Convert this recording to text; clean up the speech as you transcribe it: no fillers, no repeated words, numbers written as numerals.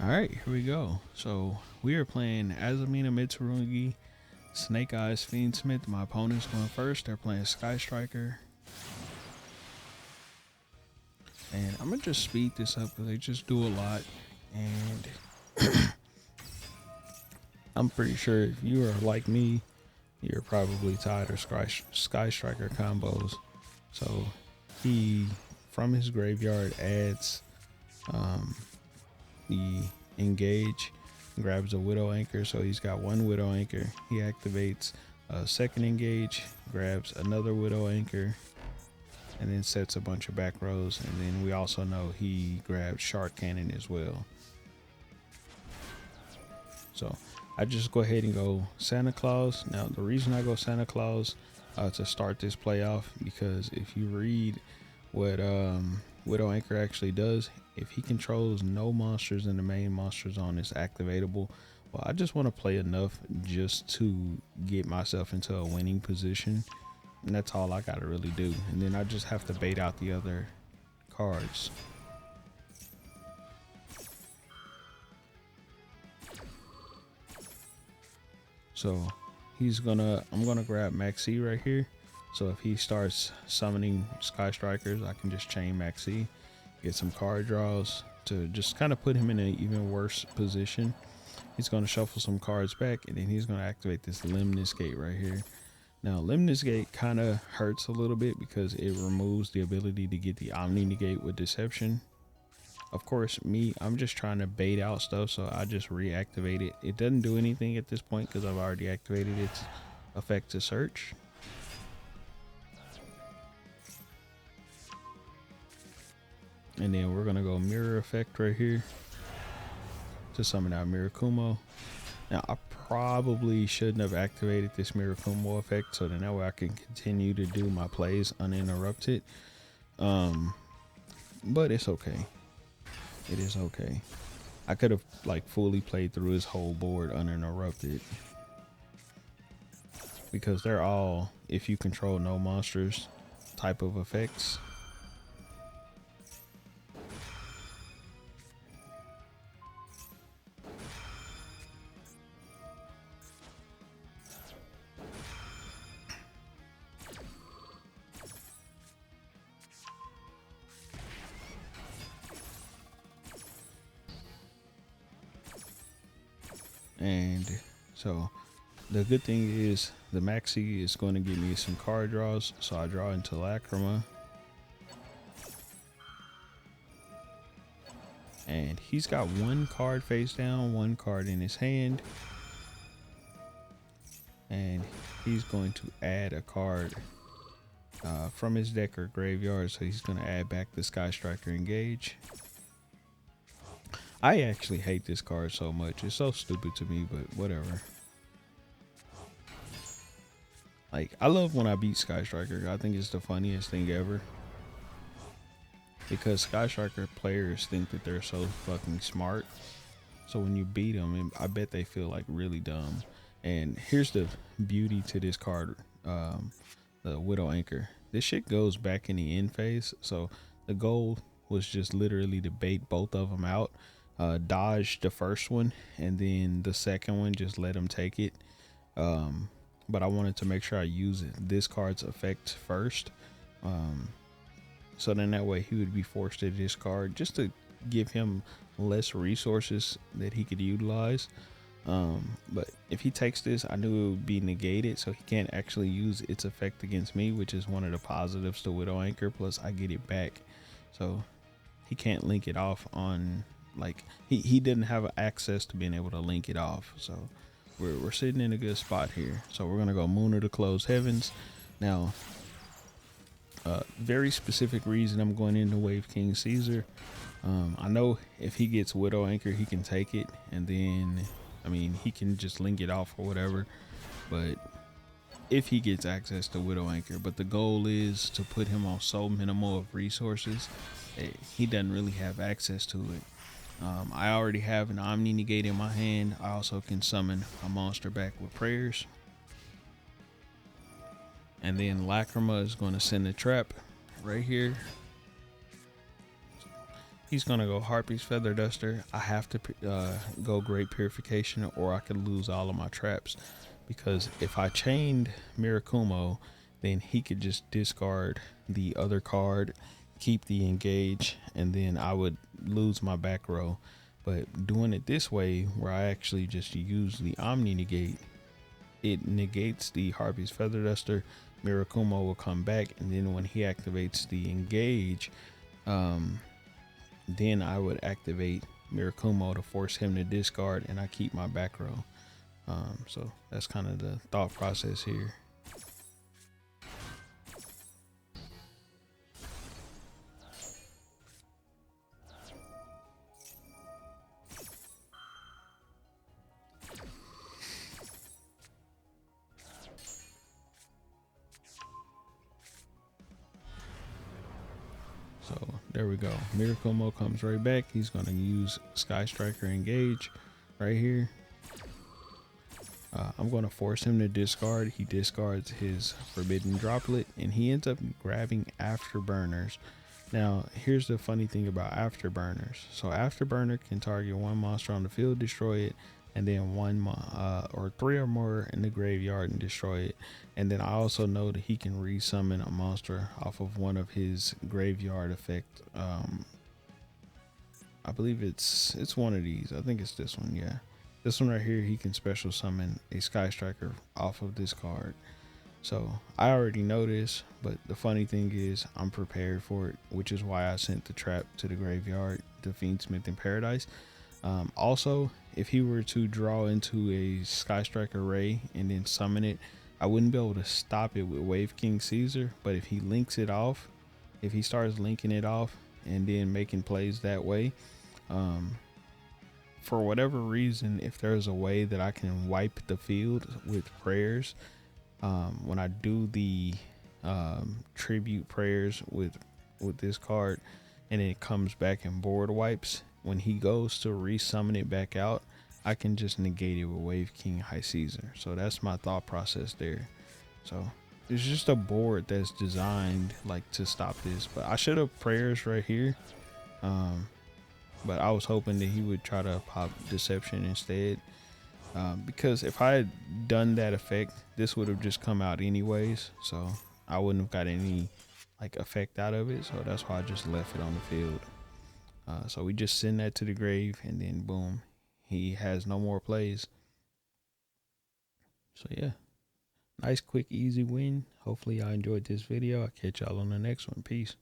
All right, here we go. So we are playing Azamina Mitsurugi, Snake Eyes Fiendsmith. My opponent's going first. They're playing Sky Striker. And I'm going to just speed this up because they just do a lot. And I'm pretty sure if you are like me, you're probably tired of Sky Striker combos. So he, from his graveyard, adds the engage, grabs a Widow Anchor. So he's got one Widow Anchor. He activates a second engage, grabs another Widow Anchor, and then sets a bunch of back rows. And then we also know he grabs Shark Cannon as well. So I just go ahead and go Santa Claus. Now the reason I go Santa Claus to start this playoff, because if you read what Widow Anchor actually does, if he controls no monsters in the main monster zone is activatable. Well, I just want to play enough just to get myself into a winning position, and that's all I gotta really do. And then I just have to bait out the other cards. So I'm gonna grab Maxi right here. So if he starts summoning Sky Strikers, I can just chain Maxi, get some card draws to just kind of put him in an even worse position. He's gonna shuffle some cards back, and then he's gonna activate this Limnus Gate right here. Now Limnus Gate kind of hurts a little bit because it removes the ability to get the Omni Negate with Deception. Of course, I'm just trying to bait out stuff, so I just reactivate it. It doesn't do anything at this point because I've already activated its effect to search. And then we're gonna go Mirror Effect right here to summon out Mirakumo. Now I probably shouldn't have activated this Mirakumo effect, so then that way I can continue to do my plays uninterrupted. But it's okay. It is okay. I could have like fully played through his whole board uninterrupted, because they're all, if you control no monsters type of effects. And so the good thing is the Maxi is going to give me some card draws. So I draw into Lacrima. And he's got one card face down, one card in his hand. And he's going to add a card from his deck or graveyard. So he's going to add back the Sky Striker Engage. I actually hate this card so much. It's so stupid to me, but whatever. Like, I love when I beat Sky Striker. I think it's the funniest thing ever. Because Sky Striker players think that they're so fucking smart. So when you beat them, I bet they feel like really dumb. And here's the beauty to this card, the Widow Anchor. This shit goes back in the end phase. So the goal was just literally to bait both of them out. Dodge the first one, and then the second one just let him take it. But I wanted to make sure I use this card's effect first, so then that way he would be forced to discard, just to give him less resources that he could utilize. But if he takes this, I knew it would be negated, so he can't actually use its effect against me, which is one of the positives to Widow Anchor. Plus I get it back, so he can't link it off on, like, he didn't have access to being able to link it off. So we're sitting in a good spot here. So we're gonna go Moon of the Closed Heavens. Now, very specific reason I'm going into Wave King Caesar. I know if he gets Widow Anchor, he can take it, and then, I mean, he can just link it off or whatever. But if he gets access to Widow Anchor, but the goal is to put him on so minimal of resources, he doesn't really have access to it. I already have an Omni Negate in my hand. I also can summon a monster back with prayers. And then Lacrima is going to send a trap right here. he's gonna go Harpy's Feather Duster, I have to go Great Purification, or I could lose all of my traps. Because if I chained Mirakumo, then he could just discard the other card, keep the engage, and then I would lose my back row. But doing it this way, where I actually just use the Omni Negate, it negates the Harpy's Feather Duster. Mirakumo will come back, and then when he activates the engage, then I would activate Mirakumo to force him to discard, and I keep my back row. So that's kind of the thought process here. So there we go. Mirakumo comes right back. He's going to use Sky Striker Engage right here. I'm going to force him to discard. He discards his Forbidden Droplet, and he ends up grabbing Afterburners. Now, here's the funny thing about Afterburners. So Afterburner can target one monster on the field, destroy it, and then or 3 or more in the graveyard and destroy it. And then I also know that he can resummon a monster off of one of his graveyard effect. I believe it's one of these. I think it's this one. Yeah, this one right here. He can special summon a Sky Striker off of this card. So I already know this, but the funny thing is I'm prepared for it, which is why I sent the trap to the graveyard, the Fiendsmith in Paradise. Also, if he were to draw into a Sky Striker Ray and then summon it, I wouldn't be able to stop it with Wave King Caesar. But if he links it off, if he starts linking it off and then making plays that way, for whatever reason, if there's a way that I can wipe the field with prayers, when I do the tribute prayers with this card, and it comes back and board wipes, when he goes to resummon it back out, I can just negate it with Wave King High Caesar. So that's my thought process there. So it's just a board that's designed like to stop this. But I should have prayers right here. But I was hoping that he would try to pop Deception instead. Because if I had done that effect, this would have just come out anyways. So I wouldn't have got any like effect out of it. So that's why I just left it on the field. So we just send that to the grave, and then boom, he has no more plays. So yeah, nice, quick, easy win. Hopefully y'all enjoyed this video. I'll catch y'all on the next one. Peace.